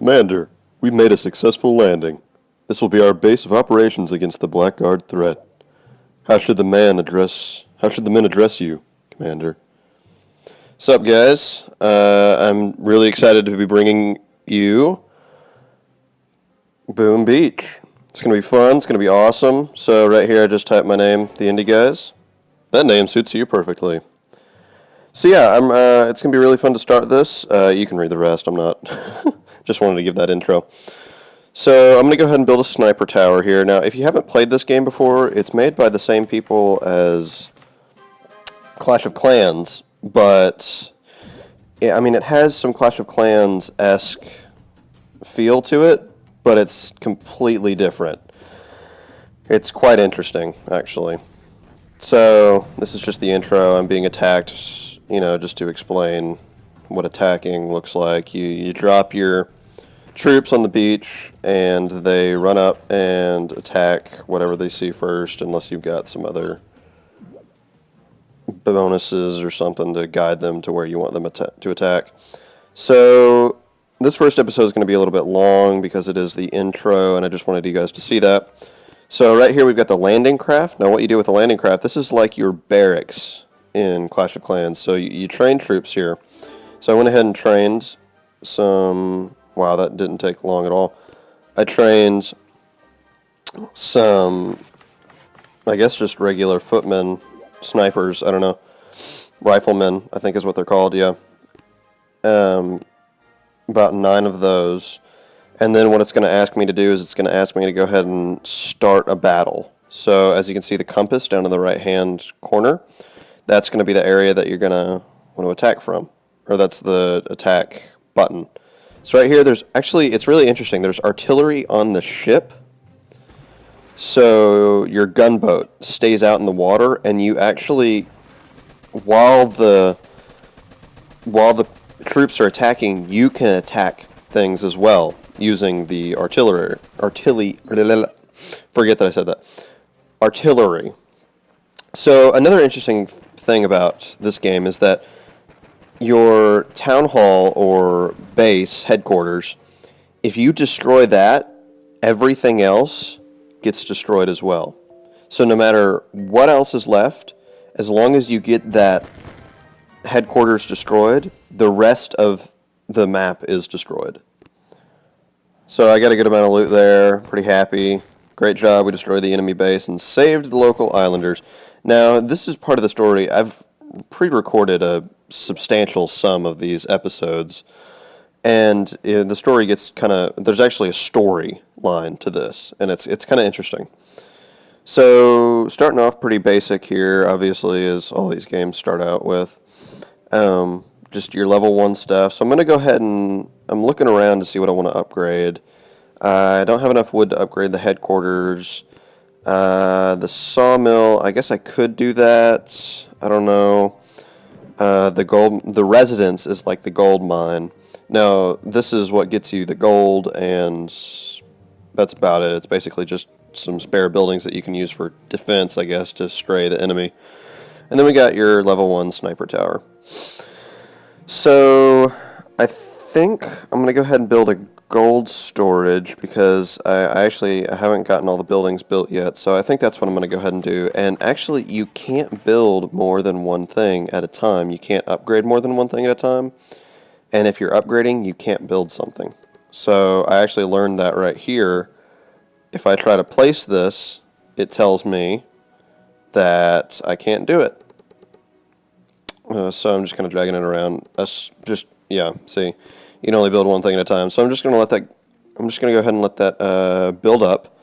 Commander, we made a successful landing. This will be our base of operations against the Blackguard threat. How should the men address you, Commander? Sup, guys? I'm really excited to be bringing you Boom Beach. It's going to be fun. It's going to be awesome. So right here I just typed my name, TheIndieGuys. That name suits you perfectly. So yeah, it's going to be really fun to start this. You can read the rest. I'm not. Just wanted to give that intro. So I'm going to go ahead and build a sniper tower here. Now, if you haven't played this game before, it's made by the same people as Clash of Clans, but yeah, I mean, it has some Clash of Clans-esque feel to it, but it's completely different. It's quite interesting, actually. So this is just the intro. I'm being attacked, just to explain what attacking looks like. You drop your troops on the beach, and they run up and attack whatever they see first, unless you've got some other bonuses or something to guide them to where you want them to attack. So this first episode is going to be a little bit long because it is the intro, and I just wanted you guys to see that. So right here we've got the landing craft. Now what you do with the landing craft, this is like your barracks in Clash of Clans. So you train troops here. So I went ahead and trained some... Wow, that didn't take long at all. I trained some, I guess just regular footmen, snipers, I don't know, riflemen, I think is what they're called, yeah. About 9 of those. And then what it's going to ask me to do is it's going to ask me to go ahead and start a battle. So as you can see the compass down in the right hand corner, that's going to be the area that you're going to want to attack from. Or that's the attack button. So right here, it's really interesting. There's artillery on the ship. So your gunboat stays out in the water, and you actually, while the troops are attacking, you can attack things as well using the artillery. Forget that I said that. Artillery. So another interesting thing about this game is that your town hall or base headquarters, if you destroy that, everything else gets destroyed as well. So no matter what else is left, as long as you get that headquarters destroyed, the rest of the map is destroyed. So I got a good amount of loot there, pretty happy. Great job, we destroyed the enemy base and saved the local islanders. Now, this is part of the story. I've pre-recorded a substantial sum of these episodes, and the story gets there's actually a story line to this, and it's kind of interesting. So starting off pretty basic here, obviously, as all these games start out with, just your level 1 stuff. So I'm going to go ahead and I'm looking around to see what I want to upgrade. I don't have enough wood to upgrade the headquarters. The sawmill, I guess I could do that. I don't know. The residence is like the gold mine. Now, this is what gets you the gold, and that's about it. It's basically just some spare buildings that you can use for defense, I guess, to stray the enemy. And then we got your level 1 sniper tower. So, I think I'm going to go ahead and build a gold storage because I haven't gotten all the buildings built yet, so I think that's what I'm going to go ahead and do. And actually, you can't build more than one thing at a time. You can't upgrade more than one thing at a time. And if you're upgrading, you can't build something. So I actually learned that right here. If I try to place this, it tells me that I can't do it. So I'm just kind of dragging it around. See, you can only build one thing at a time. So I'm just going to go ahead and let that build up.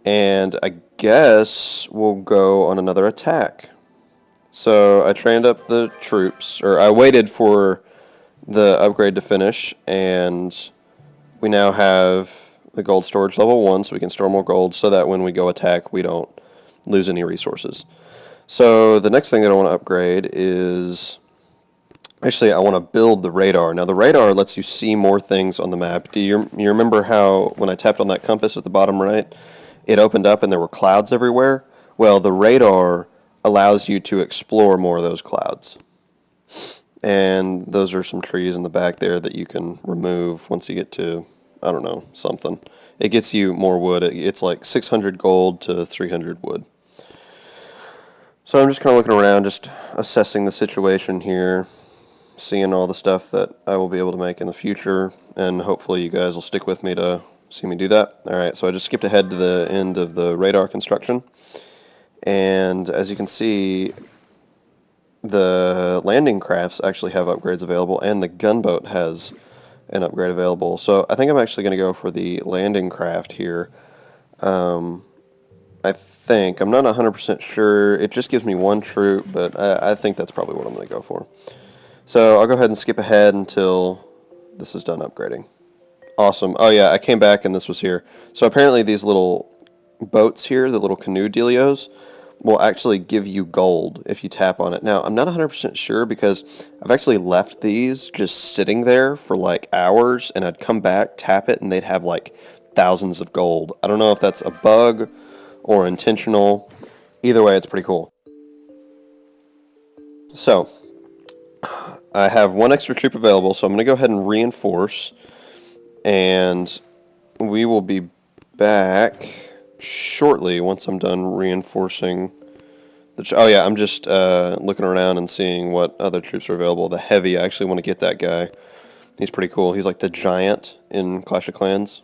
And I guess we'll go on another attack. So I trained up the troops, or I waited for the upgrade to finish, and we now have the gold storage level 1, so we can store more gold so that when we go attack, we don't lose any resources. So the next thing that I want to upgrade is... Actually, I want to build the radar. Now, the radar lets you see more things on the map. Do you remember how when I tapped on that compass at the bottom right, it opened up and there were clouds everywhere? Well, the radar allows you to explore more of those clouds. And those are some trees in the back there that you can remove once you get to I don't know, something. It gets you more wood. It's like 600 gold to 300 wood. So I'm just kind of looking around, just assessing the situation here, seeing all the stuff that I will be able to make in the future, and hopefully you guys will stick with me to see me do that. Alright, so I just skipped ahead to the end of the radar construction, and as you can see, the landing crafts actually have upgrades available, and the gunboat has an upgrade available. So I think I'm actually going to go for the landing craft here. I think. I'm not 100% sure. It just gives me one troop, but I think that's probably what I'm going to go for. So I'll go ahead and skip ahead until this is done upgrading. Awesome. Oh yeah, I came back and this was here. So apparently these little boats here, the little canoe dealios, will actually give you gold if you tap on it. Now, I'm not 100% sure because I've actually left these just sitting there for like hours, and I'd come back, tap it, and they'd have like thousands of gold. I don't know if that's a bug or intentional. Either way, it's pretty cool. So, I have one extra troop available, so I'm going to go ahead and reinforce, and we will be back shortly once I'm done reinforcing. Oh yeah, I'm just looking around and seeing what other troops are available. The heavy, I actually want to get that guy. He's pretty cool. He's like the giant in Clash of Clans.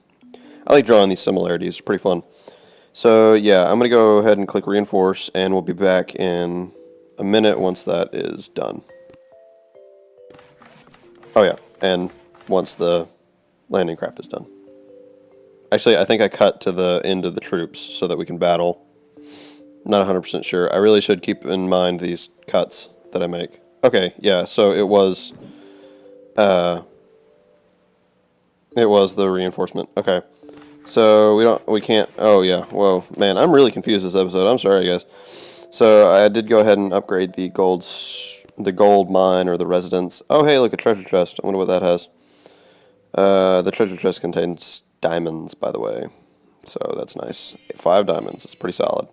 I like drawing these similarities. It's pretty fun. So yeah, I'm going to go ahead and click reinforce, and we'll be back in a minute once that is done. Oh yeah, and once the landing craft is done. Actually, I think I cut to the end of the troops so that we can battle. Not 100% sure. I really should keep in mind these cuts that I make. Okay, yeah, so it was the reinforcement. Okay. So we can't, oh yeah, whoa, man, I'm really confused this episode. I'm sorry, guys. So I did go ahead and upgrade the gold mine or the residence. Oh, hey, look, a treasure chest. I wonder what that has. The treasure chest contains diamonds, by the way. So that's nice. 5 diamonds. It's pretty solid.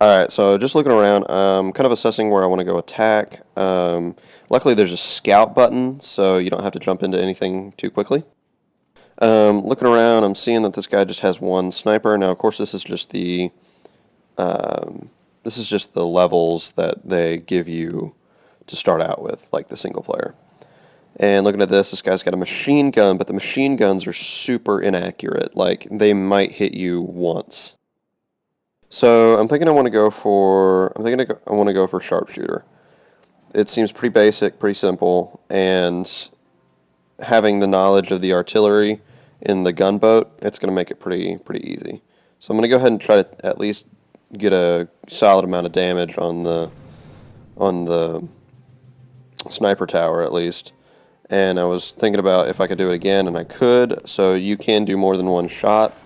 Alright, so just looking around, kind of assessing where I want to go attack. Luckily there's a scout button, so you don't have to jump into anything too quickly. Looking around, I'm seeing that this guy just has one sniper. Now, of course, this is just the levels that they give you to start out with, like the single player. And looking at this guy's got a machine gun, but the machine guns are super inaccurate. Like, they might hit you once. So I'm thinking I want to go for sharpshooter. It seems pretty basic, pretty simple, and having the knowledge of the artillery in the gunboat, it's going to make it pretty easy. So I'm going to go ahead and try to at least get a solid amount of damage on the sniper tower at least. And I was thinking about if I could do it again, and I could. So you can do more than one shot.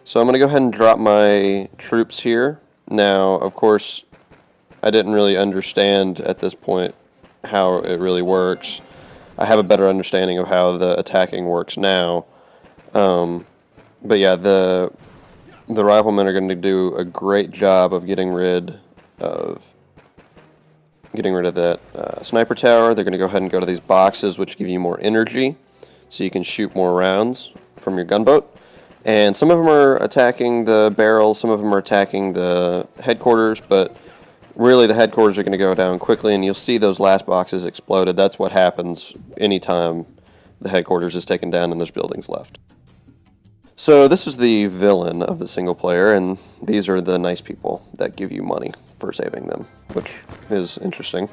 So I'm going to go ahead and drop my troops here. Now, of course, I didn't really understand at this point how it really works. I have a better understanding of how the attacking works now. But yeah, the riflemen are going to do a great job of getting rid of that sniper tower. They're going to go ahead and go to these boxes, which give you more energy, so you can shoot more rounds from your gunboat. And some of them are attacking the barrels, some of them are attacking the headquarters, but really the headquarters are going to go down quickly, and you'll see those last boxes exploded. That's what happens anytime the headquarters is taken down and there's buildings left. So this is the villain of the single player, and these are the nice people that give you money for saving them, which is interesting.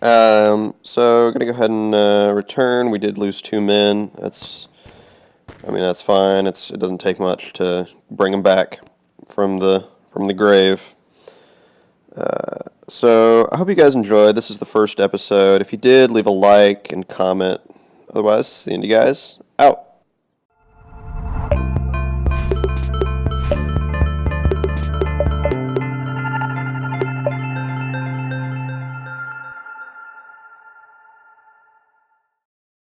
So I'm going to go ahead and return. We did lose 2 men. That's fine. It doesn't take much to bring them back from the grave. So I hope you guys enjoyed. This is the first episode. If you did, leave a like and comment. Otherwise, the Indie Guys out.